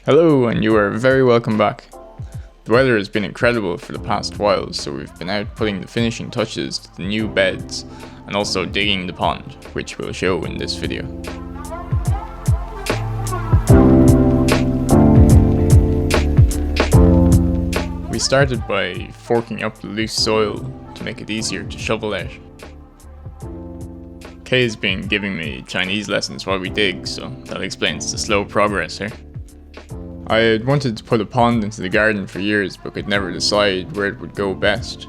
Hello, and you are very welcome back. The weather has been incredible for the past while, so we've been out putting the finishing touches to the new beds and also digging the pond, which we'll show in this video. We started by forking up the loose soil to make it easier to shovel out. Kay has been giving me Chinese lessons while we dig, so that explains the slow progress here. I had wanted to put a pond into the garden for years but could never decide where it would go best.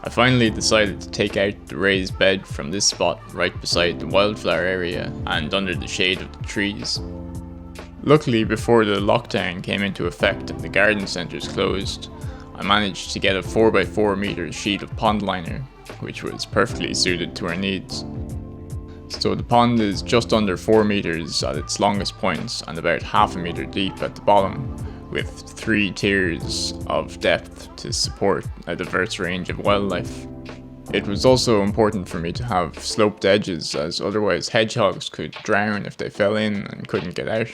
I finally decided to take out the raised bed from this spot right beside the wildflower area and under the shade of the trees. Luckily, before the lockdown came into effect and the garden centres closed, I managed to get a 4x4 metre sheet of pond liner, which was perfectly suited to our needs. So the pond is just under 4 meters at its longest points and about half a meter deep at the bottom, with 3 tiers of depth to support a diverse range of wildlife. It was also important for me to have sloped edges, as otherwise hedgehogs could drown if they fell in and couldn't get out.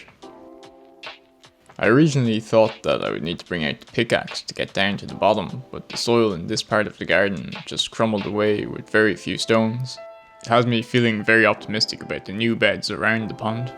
I originally thought that I would need to bring out the pickaxe to get down to the bottom, but the soil in this part of the garden just crumbled away with very few stones. It has me feeling very optimistic about the new beds around the pond.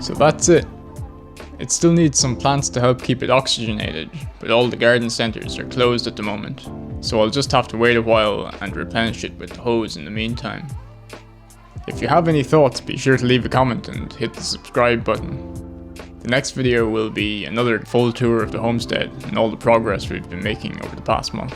So that's it. It still needs some plants to help keep it oxygenated, but all the garden centres are closed at the moment, so I'll just have to wait a while and replenish it with the hose in the meantime. If you have any thoughts, be sure to leave a comment and hit the subscribe button. The next video will be another full tour of the homestead and all the progress we've been making over the past month.